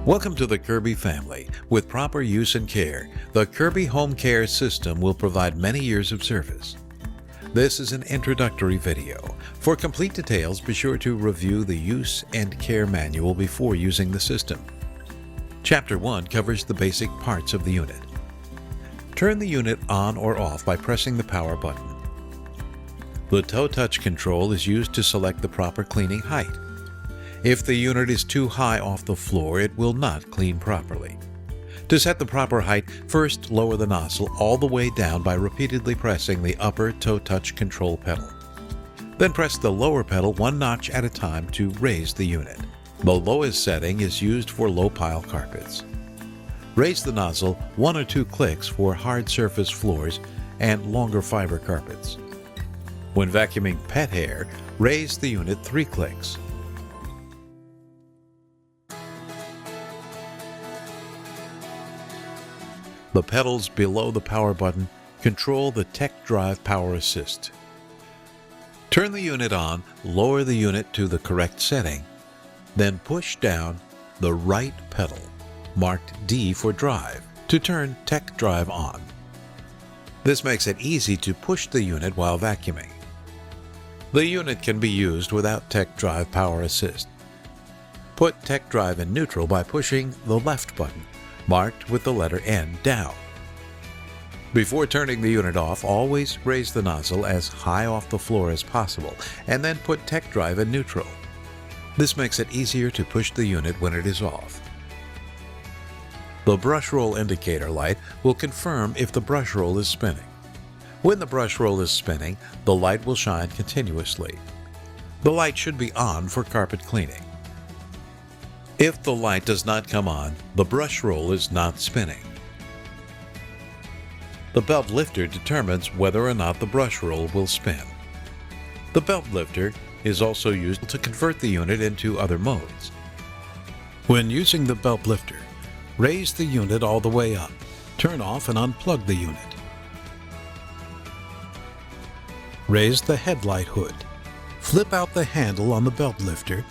Welcome to the Kirby family. With proper use and care, the Kirby Home Care system will provide many years of service. This is an introductory video. For complete details, be sure to review the use and care manual before using the system. Chapter 1 covers the basic parts of the unit. Turn the unit on or off by pressing the power button. The toe touch control is used to select the proper cleaning height. If the unit is too high off the floor, it will not clean properly. To set the proper height, first lower the nozzle all the way down by repeatedly pressing the upper toe touch control pedal. Then press the lower pedal one notch at a time to raise the unit. The lowest setting is used for low pile carpets. Raise the nozzle 1 or 2 clicks for hard surface floors and longer fiber carpets. When vacuuming pet hair, raise the unit 3 clicks. The pedals below the power button control the Tech Drive Power Assist. Turn the unit on, lower the unit to the correct setting, then push down the right pedal, marked D for Drive, to turn Tech Drive on. This makes it easy to push the unit while vacuuming. The unit can be used without Tech Drive Power Assist. Put Tech Drive in neutral by pushing the left button, marked with the letter N, down. Before turning the unit off, always raise the nozzle as high off the floor as possible, and then put Tech Drive in neutral. This makes it easier to push the unit when it is off. The brush roll indicator light will confirm if the brush roll is spinning. When the brush roll is spinning, the light will shine continuously. The light should be on for carpet cleaning. If the light does not come on, the brush roll is not spinning. The belt lifter determines whether or not the brush roll will spin. The belt lifter is also used to convert the unit into other modes. When using the belt lifter, raise the unit all the way up. Turn off and unplug the unit. Raise the headlight hood. Flip out the handle on the belt lifter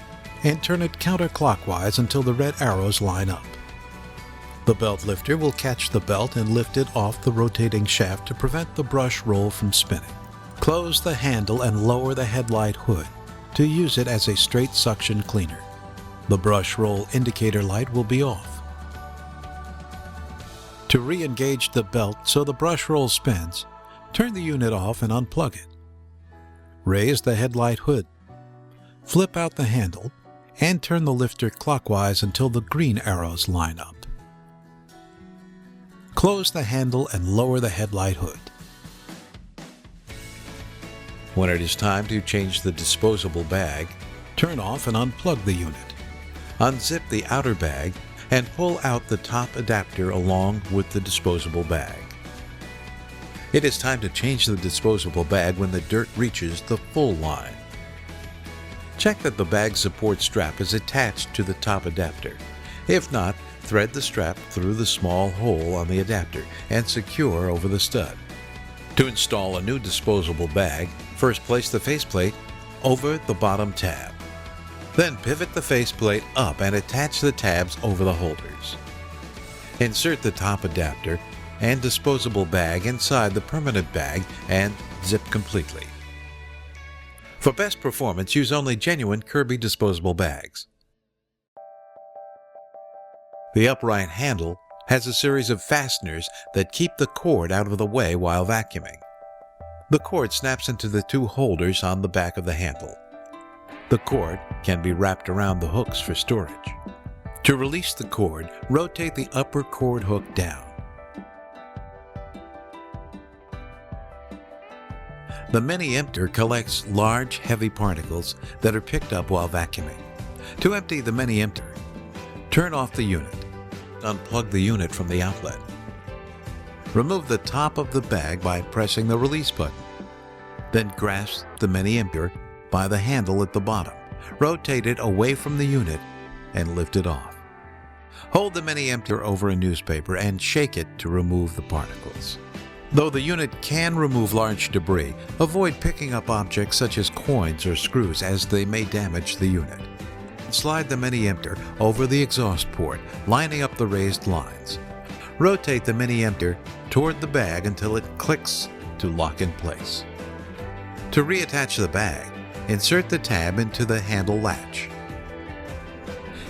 and turn it counterclockwise until the red arrows line up. The belt lifter will catch the belt and lift it off the rotating shaft to prevent the brush roll from spinning. Close the handle and lower the headlight hood to use it as a straight suction cleaner. The brush roll indicator light will be off. To re-engage the belt so the brush roll spins, turn the unit off and unplug it. Raise the headlight hood. Flip out the handle and turn the lifter clockwise until the green arrows line up. Close the handle and lower the headlight hood. When it is time to change the disposable bag, turn off and unplug the unit. Unzip the outer bag and pull out the top adapter along with the disposable bag. It is time to change the disposable bag when the dirt reaches the full line. Check that the bag support strap is attached to the top adapter. If not, thread the strap through the small hole on the adapter and secure over the stud. To install a new disposable bag, first place the faceplate over the bottom tab. Then pivot the faceplate up and attach the tabs over the holders. Insert the top adapter and disposable bag inside the permanent bag and zip completely. For best performance, use only genuine Kirby disposable bags. The upright handle has a series of fasteners that keep the cord out of the way while vacuuming. The cord snaps into the 2 holders on the back of the handle. The cord can be wrapped around the hooks for storage. To release the cord, rotate the upper cord hook down. The mini-emptor collects large, heavy particles that are picked up while vacuuming. To empty the mini-emptor, turn off the unit. Unplug the unit from the outlet. Remove the top of the bag by pressing the release button. Then grasp the mini-emptor by the handle at the bottom. Rotate it away from the unit and lift it off. Hold the mini-emptor over a newspaper and shake it to remove the particles. Though the unit can remove large debris, avoid picking up objects such as coins or screws as they may damage the unit. Then slide the mini-emptor over the exhaust port, lining up the raised lines. Rotate the mini-emptor toward the bag until it clicks to lock in place. To reattach the bag, insert the tab into the handle latch.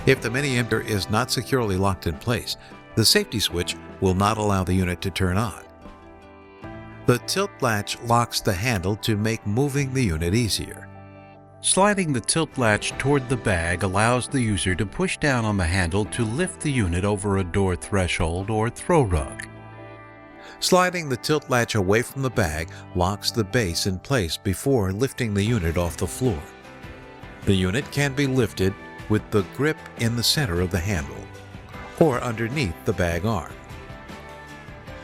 If the mini-emptor is not securely locked in place, the safety switch will not allow the unit to turn on. The tilt latch locks the handle to make moving the unit easier. Sliding the tilt latch toward the bag allows the user to push down on the handle to lift the unit over a door threshold or throw rug. Sliding the tilt latch away from the bag locks the base in place before lifting the unit off the floor. The unit can be lifted with the grip in the center of the handle or underneath the bag arm.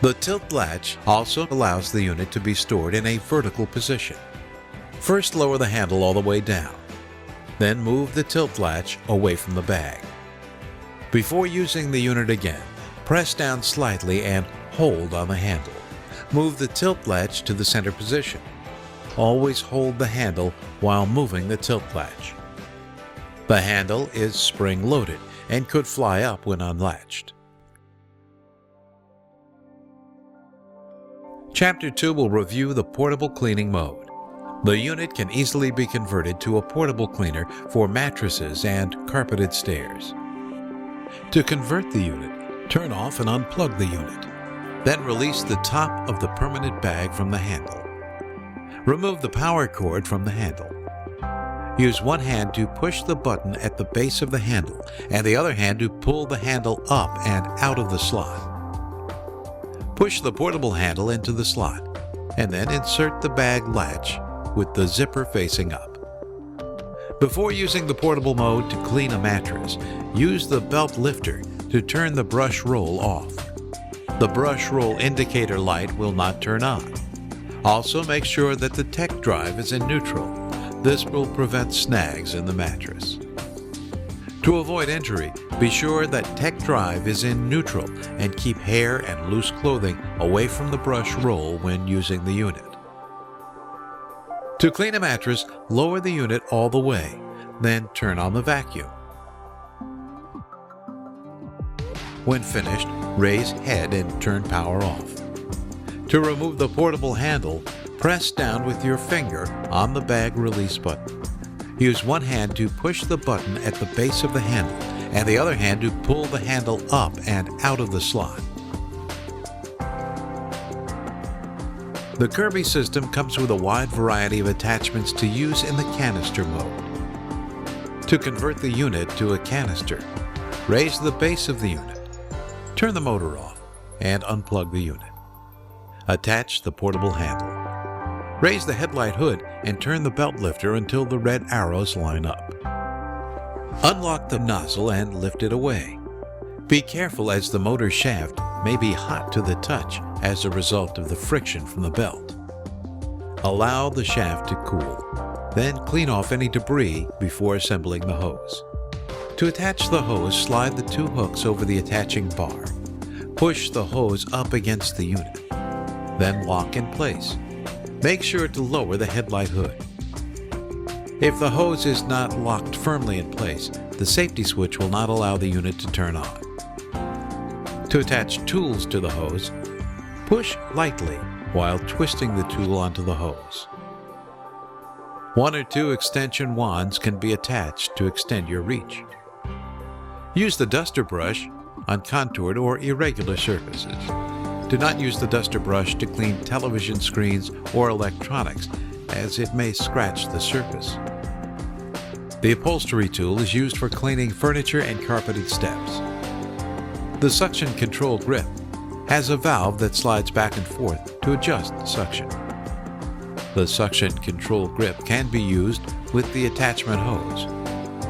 The tilt latch also allows the unit to be stored in a vertical position. First, lower the handle all the way down. Then move the tilt latch away from the bag. Before using the unit again, press down slightly and hold on the handle. Move the tilt latch to the center position. Always hold the handle while moving the tilt latch. The handle is spring-loaded and could fly up when unlatched. Chapter 2 will review the portable cleaning mode. The unit can easily be converted to a portable cleaner for mattresses and carpeted stairs. To convert the unit, turn off and unplug the unit. Then release the top of the permanent bag from the handle. Remove the power cord from the handle. Use one hand to push the button at the base of the handle and the other hand to pull the handle up and out of the slot. Push the portable handle into the slot and then insert the bag latch with the zipper facing up. Before using the portable mode to clean a mattress, use the belt lifter to turn the brush roll off. The brush roll indicator light will not turn on. Also, make sure that the tech drive is in neutral. This will prevent snags in the mattress. To avoid injury, be sure that tech drive is in neutral and keep hair and loose clothing away from the brush roll when using the unit. To clean a mattress, lower the unit all the way, then turn on the vacuum. When finished, raise head and turn power off. To remove the portable handle, press down with your finger on the bag release button. Use one hand to push the button at the base of the handle and the other hand to pull the handle up and out of the slot. The Kirby system comes with a wide variety of attachments to use in the canister mode. To convert the unit to a canister, raise the base of the unit, turn the motor off, and unplug the unit. Attach the portable handle. Raise the headlight hood and turn the belt lifter until the red arrows line up. Unlock the nozzle and lift it away. Be careful as the motor shaft may be hot to the touch as a result of the friction from the belt. Allow the shaft to cool. Then clean off any debris before assembling the hose. To attach the hose, slide the two hooks over the attaching bar. Push the hose up against the unit. Then lock in place. Make sure to lower the headlight hood. If the hose is not locked firmly in place, the safety switch will not allow the unit to turn on. To attach tools to the hose, push lightly while twisting the tool onto the hose. One or two extension wands can be attached to extend your reach. Use the duster brush on contoured or irregular surfaces. Do not use the duster brush to clean television screens or electronics, as it may scratch the surface. The upholstery tool is used for cleaning furniture and carpeted steps. The suction control grip has a valve that slides back and forth to adjust the suction. The suction control grip can be used with the attachment hose,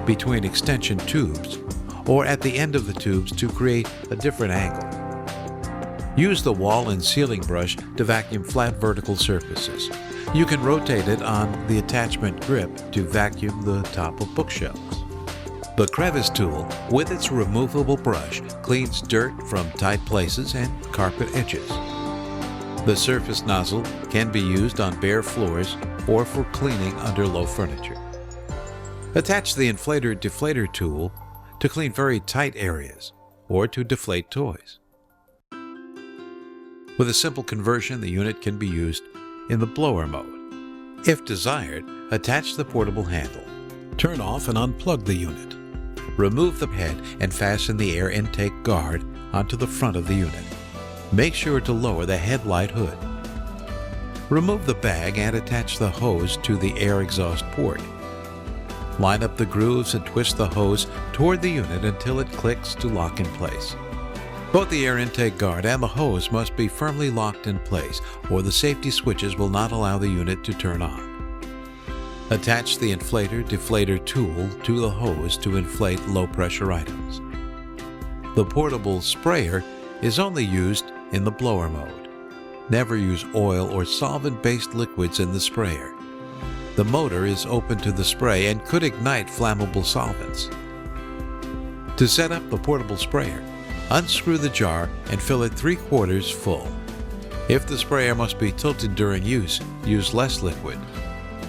between extension tubes, or at the end of the tubes to create a different angle. Use the wall and ceiling brush to vacuum flat vertical surfaces. You can rotate it on the attachment grip to vacuum the top of bookshelves. The crevice tool, with its removable brush, cleans dirt from tight places and carpet edges. The surface nozzle can be used on bare floors or for cleaning under low furniture. Attach the inflator-deflator tool to clean very tight areas or to deflate toys. With a simple conversion, the unit can be used in the blower mode. If desired, attach the portable handle. Turn off and unplug the unit. Remove the head and fasten the air intake guard onto the front of the unit. Make sure to lower the headlight hood. Remove the bag and attach the hose to the air exhaust port. Line up the grooves and twist the hose toward the unit until it clicks to lock in place. Both the air intake guard and the hose must be firmly locked in place, or the safety switches will not allow the unit to turn on. Attach the inflator-deflator tool to the hose to inflate low-pressure items. The portable sprayer is only used in the blower mode. Never use oil or solvent-based liquids in the sprayer. The motor is open to the spray and could ignite flammable solvents. To set up the portable sprayer, unscrew the jar and fill it 3/4 full. If the sprayer must be tilted during use, use less liquid.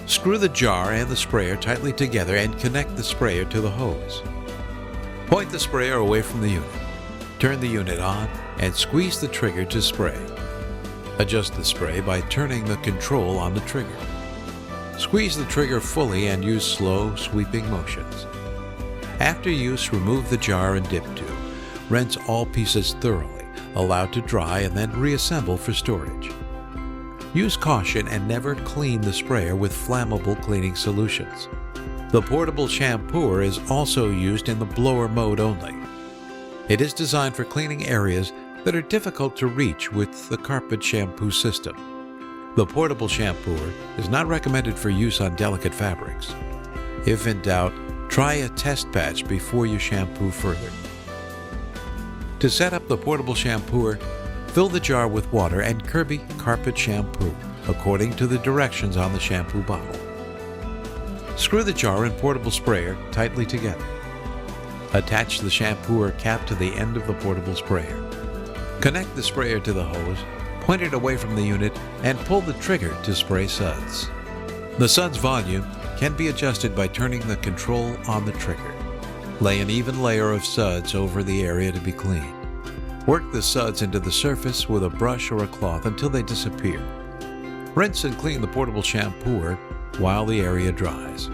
Screw the jar and the sprayer tightly together and connect the sprayer to the hose. Point the sprayer away from the unit. Turn the unit on and squeeze the trigger to spray. Adjust the spray by turning the control on the trigger. Squeeze the trigger fully and use slow, sweeping motions. After use, remove the jar and dip tube. Rinse all pieces thoroughly, allow to dry, and then reassemble for storage. Use caution and never clean the sprayer with flammable cleaning solutions. The portable shampooer is also used in the blower mode only. It is designed for cleaning areas that are difficult to reach with the carpet shampoo system. The portable shampooer is not recommended for use on delicate fabrics. If in doubt, try a test patch before you shampoo further. To set up the portable shampooer, fill the jar with water and Kirby carpet shampoo according to the directions on the shampoo bottle. Screw the jar and portable sprayer tightly together. Attach the shampooer cap to the end of the portable sprayer. Connect the sprayer to the hose, point it away from the unit, and pull the trigger to spray suds. The suds volume can be adjusted by turning the control on the trigger. Lay an even layer of suds over the area to be cleaned. Work the suds into the surface with a brush or a cloth until they disappear. Rinse and clean the portable shampooer while the area dries.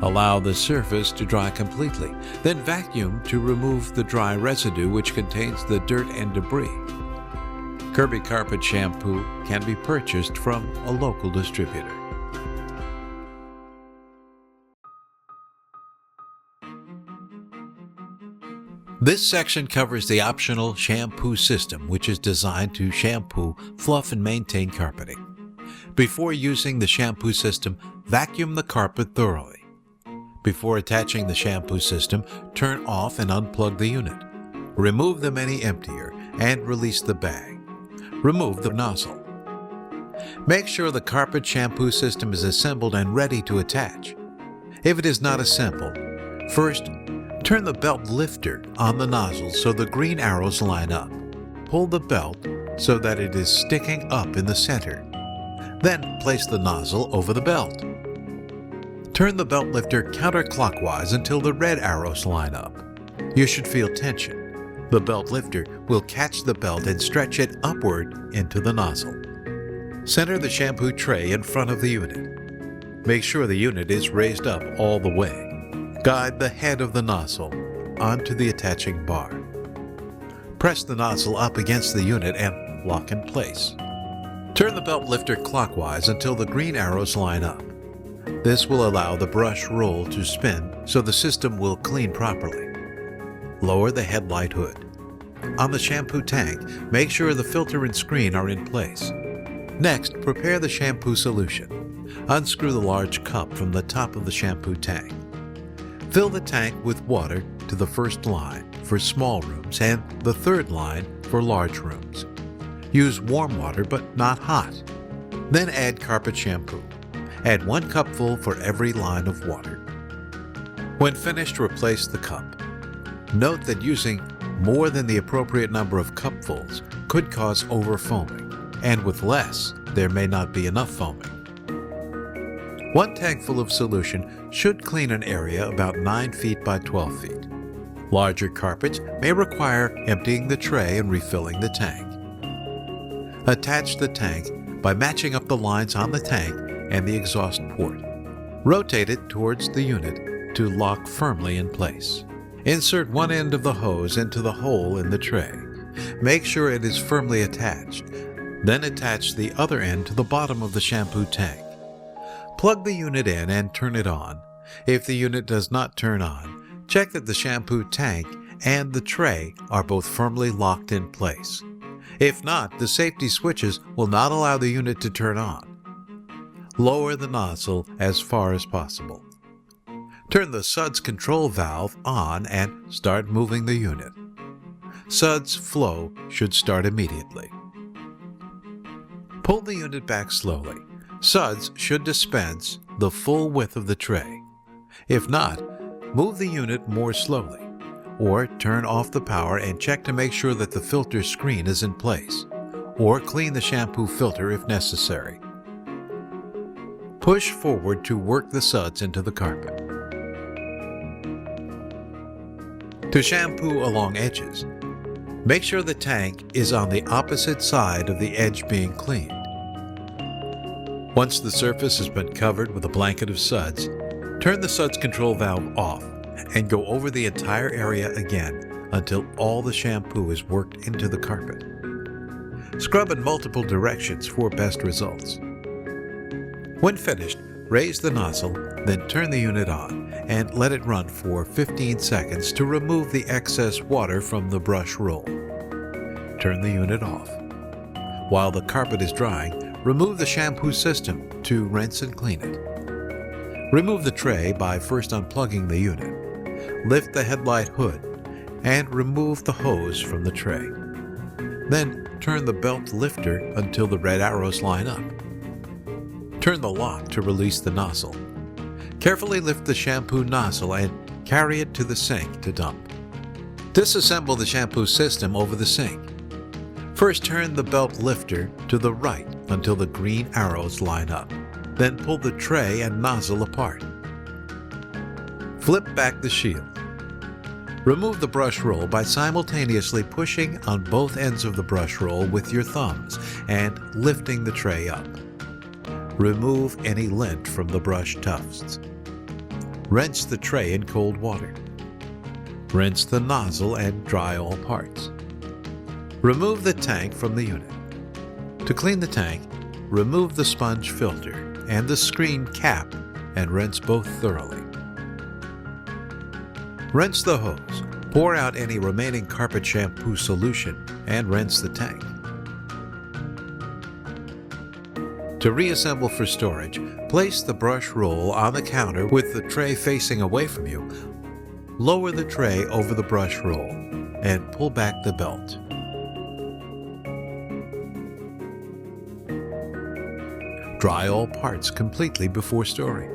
Allow the surface to dry completely, then vacuum to remove the dry residue which contains the dirt and debris. Kirby carpet shampoo can be purchased from a local distributor. This section covers the optional shampoo system, which is designed to shampoo, fluff, and maintain carpeting. Before using the shampoo system, vacuum the carpet thoroughly. Before attaching the shampoo system, turn off and unplug the unit. Remove the mini emptier and release the bag. Remove the nozzle. Make sure the carpet shampoo system is assembled and ready to attach. If it is not assembled, first, turn the belt lifter on the nozzle so the green arrows line up. Pull the belt so that it is sticking up in the center. Then place the nozzle over the belt. Turn the belt lifter counterclockwise until the red arrows line up. You should feel tension. The belt lifter will catch the belt and stretch it upward into the nozzle. Center the shampoo tray in front of the unit. Make sure the unit is raised up all the way. Guide the head of the nozzle onto the attaching bar. Press the nozzle up against the unit and lock in place. Turn the belt lifter clockwise until the green arrows line up. This will allow the brush roll to spin so the system will clean properly. Lower the headlight hood. On the shampoo tank, make sure the filter and screen are in place. Next, prepare the shampoo solution. Unscrew the large cup from the top of the shampoo tank. Fill the tank with water to the first line for small rooms and the third line for large rooms. Use warm water but not hot. Then add carpet shampoo. Add 1 cupful for every line of water. When finished, replace the cup. Note that using more than the appropriate number of cupfuls could cause overfoaming, and with less, there may not be enough foaming. One tank full of solution should clean an area about 9 feet by 12 feet. Larger carpets may require emptying the tray and refilling the tank. Attach the tank by matching up the lines on the tank and the exhaust port. Rotate it towards the unit to lock firmly in place. Insert one end of the hose into the hole in the tray. Make sure it is firmly attached. Then attach the other end to the bottom of the shampoo tank. Plug the unit in and turn it on. If the unit does not turn on, check that the shampoo tank and the tray are both firmly locked in place. If not, the safety switches will not allow the unit to turn on. Lower the nozzle as far as possible. Turn the suds control valve on and start moving the unit. Suds flow should start immediately. Pull the unit back slowly. Suds should dispense the full width of the tray. If not, move the unit more slowly, or turn off the power and check to make sure that the filter screen is in place, or clean the shampoo filter if necessary. Push forward to work the suds into the carpet. To shampoo along edges, make sure the tank is on the opposite side of the edge being cleaned. Once the surface has been covered with a blanket of suds, turn the suds control valve off and go over the entire area again until all the shampoo is worked into the carpet. Scrub in multiple directions for best results. When finished, raise the nozzle, then turn the unit on and let it run for 15 seconds to remove the excess water from the brush roll. Turn the unit off. While the carpet is drying, remove the shampoo system to rinse and clean it. Remove the tray by first unplugging the unit. Lift the headlight hood and remove the hose from the tray. Then turn the belt lifter until the red arrows line up. Turn the lock to release the nozzle. Carefully lift the shampoo nozzle and carry it to the sink to dump. Disassemble the shampoo system over the sink. First turn the belt lifter to the right until the green arrows line up. Then pull the tray and nozzle apart. Flip back the shield. Remove the brush roll by simultaneously pushing on both ends of the brush roll with your thumbs and lifting the tray up. Remove any lint from the brush tufts. Rinse the tray in cold water. Rinse the nozzle and dry all parts. Remove the tank from the unit. To clean the tank, remove the sponge filter and the screen cap and rinse both thoroughly. Rinse the hose, pour out any remaining carpet shampoo solution, and rinse the tank. To reassemble for storage, place the brush roll on the counter with the tray facing away from you. Lower the tray over the brush roll and pull back the belt. Dry all parts completely before storing.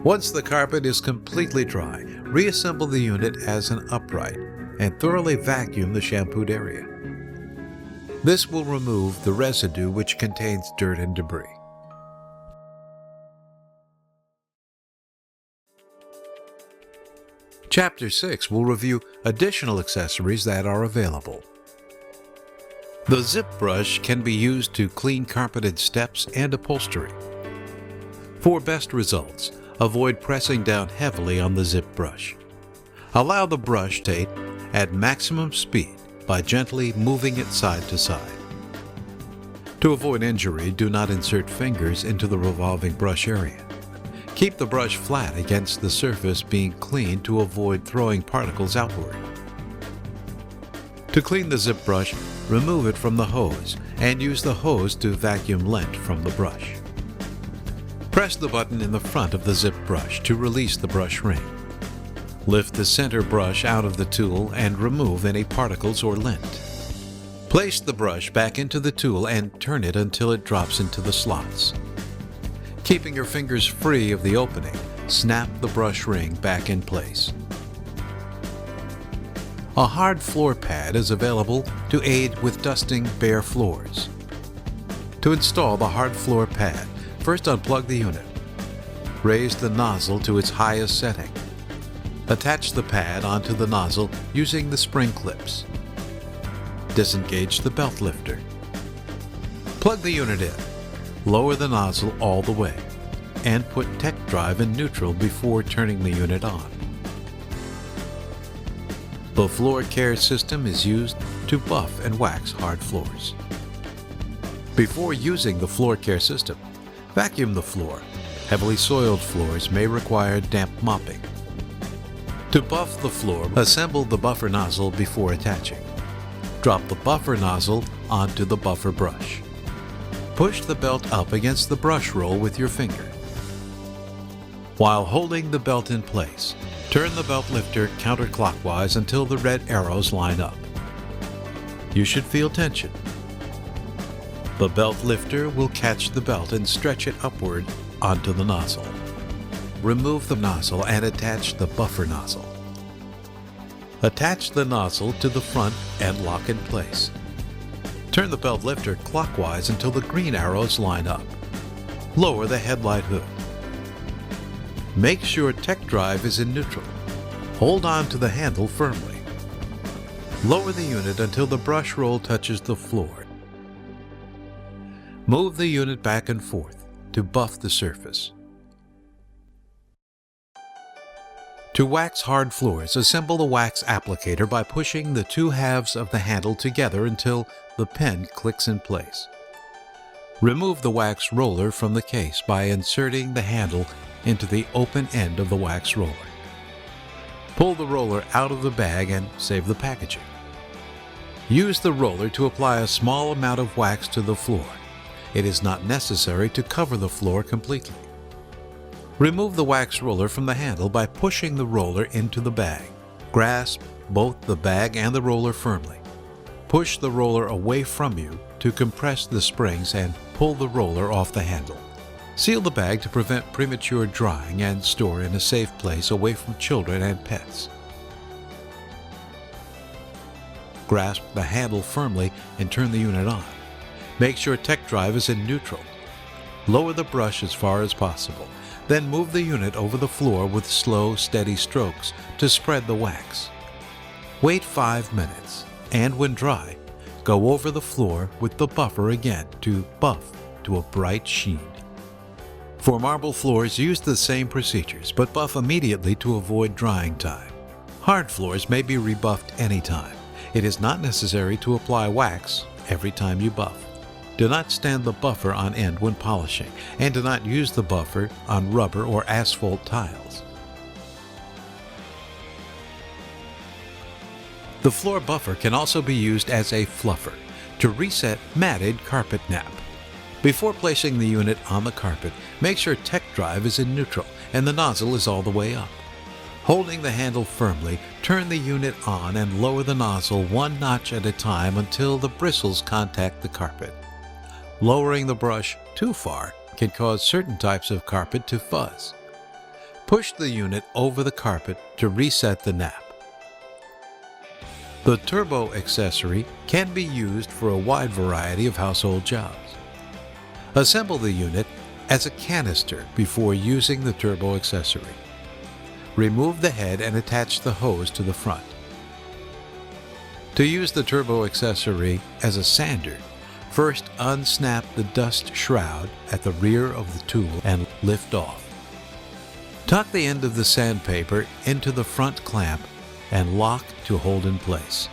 Once the carpet is completely dry, reassemble the unit as an upright and thoroughly vacuum the shampooed area. This will remove the residue which contains dirt and debris. Chapter 6 will review additional accessories that are available. The zip brush can be used to clean carpeted steps and upholstery. For best results, avoid pressing down heavily on the zip brush. Allow the brush to at maximum speed by gently moving it side to side. To avoid injury, do not insert fingers into the revolving brush area. Keep the brush flat against the surface being cleaned to avoid throwing particles outward. To clean the zip brush, remove it from the hose and use the hose to vacuum lint from the brush. Press the button in the front of the zip brush to release the brush ring. Lift the center brush out of the tool and remove any particles or lint. Place the brush back into the tool and turn it until it drops into the slots. Keeping your fingers free of the opening, snap the brush ring back in place. A hard floor pad is available to aid with dusting bare floors. To install the hard floor pad, First, unplug the unit. Raise the nozzle to its highest setting. Attach the pad onto the nozzle using the spring clips. Disengage the belt lifter. Plug the unit in. Lower the nozzle all the way and put tech drive in neutral before turning the unit on. The floor care system is used to buff and wax hard floors. Before using the floor care system, vacuum the floor. Heavily soiled floors may require damp mopping. To buff the floor, assemble the buffer nozzle before attaching. Drop the buffer nozzle onto the buffer brush. Push the belt up against the brush roll with your finger. While holding the belt in place, turn the belt lifter counterclockwise until the red arrows line up. You should feel tension. The belt lifter will catch the belt and stretch it upward onto the nozzle. Remove the nozzle and attach the buffer nozzle. Attach the nozzle to the front and lock in place. Turn the belt lifter clockwise until the green arrows line up. Lower the headlight hood. Make sure tech drive is in neutral. Hold on to the handle firmly. Lower the unit until the brush roll touches the floor. Move the unit back and forth to buff the surface. To wax hard floors, assemble the wax applicator by pushing the two halves of the handle together until the pen clicks in place. Remove the wax roller from the case by inserting the handle into the open end of the wax roller. Pull the roller out of the bag and save the packaging. Use the roller to apply a small amount of wax to the floor. It is not necessary to cover the floor completely. Remove the wax roller from the handle by pushing the roller into the bag. Grasp both the bag and the roller firmly. Push the roller away from you to compress the springs and pull the roller off the handle. Seal the bag to prevent premature drying and store in a safe place away from children and pets. Grasp the handle firmly and turn the unit on. Make sure tech drive is in neutral. Lower the brush as far as possible. Then move the unit over the floor with slow, steady strokes to spread the wax. Wait 5 minutes, and when dry, go over the floor with the buffer again to buff to a bright sheen. For marble floors, use the same procedures, but buff immediately to avoid drying time. Hard floors may be rebuffed anytime. It is not necessary to apply wax every time you buff. Do not stand the buffer on end when polishing, and do not use the buffer on rubber or asphalt tiles. The floor buffer can also be used as a fluffer to reset matted carpet nap. Before placing the unit on the carpet, make sure tech drive is in neutral and the nozzle is all the way up. Holding the handle firmly, turn the unit on and lower the nozzle one notch at a time until the bristles contact the carpet. Lowering the brush too far can cause certain types of carpet to fuzz. Push the unit over the carpet to reset the nap. The turbo accessory can be used for a wide variety of household jobs. Assemble the unit as a canister before using the turbo accessory. Remove the head and attach the hose to the front. To use the turbo accessory as a sander, first unsnap the dust shroud at the rear of the tool and lift off. Tuck the end of the sandpaper into the front clamp and lock to hold in place.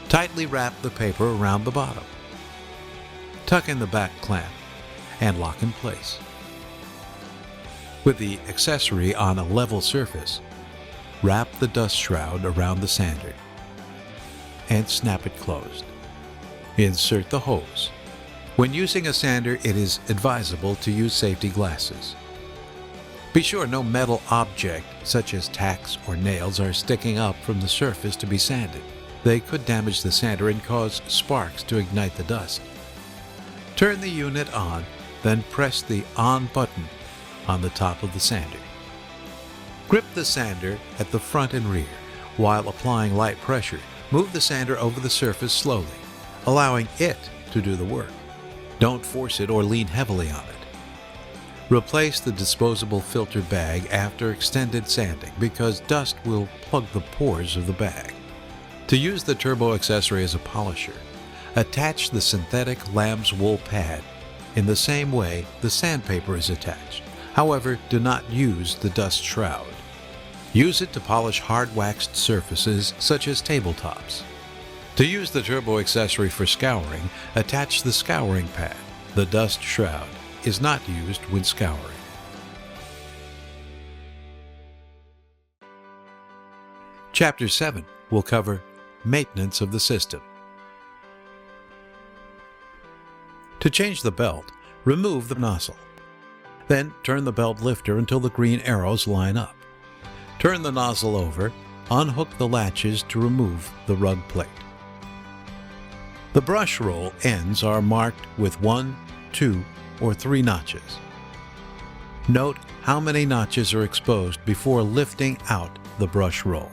Tightly wrap the paper around the bottom. Tuck in the back clamp and lock in place. With the accessory on a level surface, wrap the dust shroud around the sander and snap it closed. Insert the hose. When using a sander, it is advisable to use safety glasses. Be sure no metal object, such as tacks or nails, are sticking up from the surface to be sanded. They could damage the sander and cause sparks to ignite the dust. Turn the unit on, then press the on button on the top of the sander. Grip the sander at the front and rear. While applying light pressure, move the sander over the surface slowly, allowing it to do the work. Don't force it or lean heavily on it. Replace the disposable filter bag after extended sanding because dust will plug the pores of the bag. To use the turbo accessory as a polisher, attach the synthetic lamb's wool pad in the same way the sandpaper is attached. However, do not use the dust shroud. Use it to polish hard-waxed surfaces such as tabletops. To use the turbo accessory for scouring, attach the scouring pad. The dust shroud is not used when scouring. Chapter 7 will cover maintenance of the system. To change the belt, remove the nozzle. Then turn the belt lifter until the green arrows line up. Turn the nozzle over, unhook the latches to remove the rug plate. The brush roll ends are marked with 1, 2, or 3 notches. Note how many notches are exposed before lifting out the brush roll.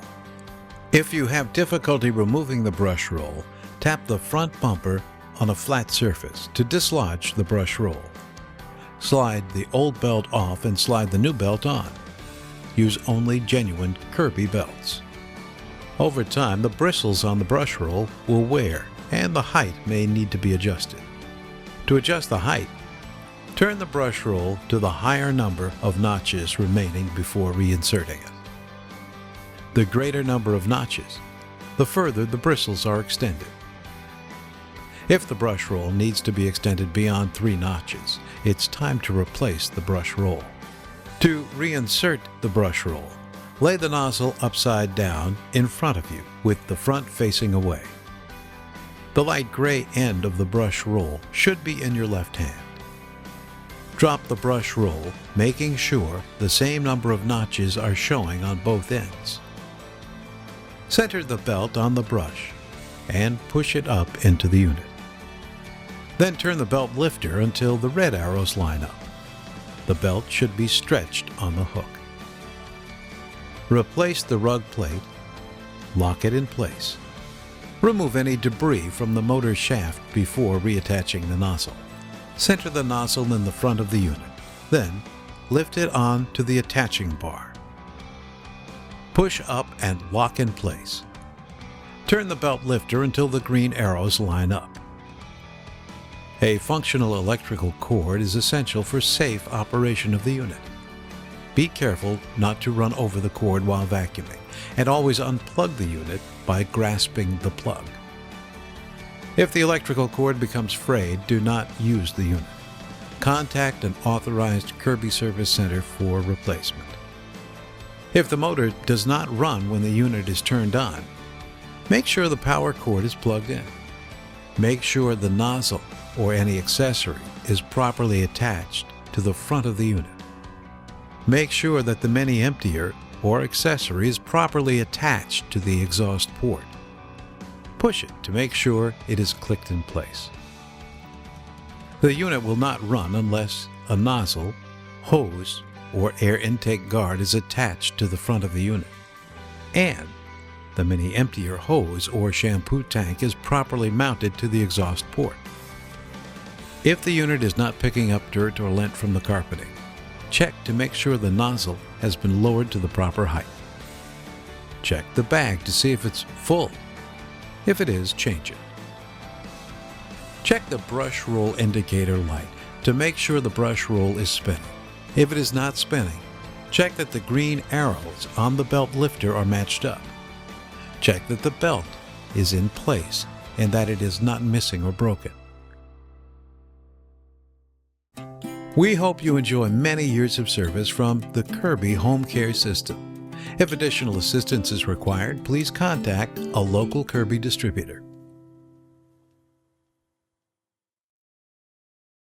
If you have difficulty removing the brush roll, tap the front bumper on a flat surface to dislodge the brush roll. Slide the old belt off and slide the new belt on. Use only genuine Kirby belts. Over time, the bristles on the brush roll will wear and the height may need to be adjusted. To adjust the height, turn the brush roll to the higher number of notches remaining before reinserting it. The greater number of notches, the further the bristles are extended. If the brush roll needs to be extended beyond 3 notches, it's time to replace the brush roll. To reinsert the brush roll, lay the nozzle upside down in front of you with the front facing away. The light gray end of the brush roll should be in your left hand. Drop the brush roll, making sure the same number of notches are showing on both ends. Center the belt on the brush and push it up into the unit. Then turn the belt lifter until the red arrows line up. The belt should be stretched on the hook. Replace the rug plate, lock it in place. Remove any debris from the motor shaft before reattaching the nozzle. Center the nozzle in the front of the unit. Then, lift it on to the attaching bar. Push up and lock in place. Turn the belt lifter until the green arrows line up. A functional electrical cord is essential for safe operation of the unit. Be careful not to run over the cord while vacuuming, and always unplug the unit by grasping the plug. If the electrical cord becomes frayed, do not use the unit. Contact an authorized Kirby Service Center for replacement. If the motor does not run when the unit is turned on, make sure the power cord is plugged in. Make sure the nozzle or any accessory is properly attached to the front of the unit. Make sure that the mini emptier or accessory is properly attached to the exhaust port. Push it to make sure it is clicked in place. The unit will not run unless a nozzle, hose, or air intake guard is attached to the front of the unit, and the mini emptier hose or shampoo tank is properly mounted to the exhaust port. If the unit is not picking up dirt or lint from the carpeting, check to make sure the nozzle has been lowered to the proper height. Check the bag to see if it's full. If it is, change it. Check the brush roll indicator light to make sure the brush roll is spinning. If it is not spinning, check that the green arrows on the belt lifter are matched up. Check that the belt is in place and that it is not missing or broken. We hope you enjoy many years of service from the Kirby Home Care System. If additional assistance is required, please contact a local Kirby distributor.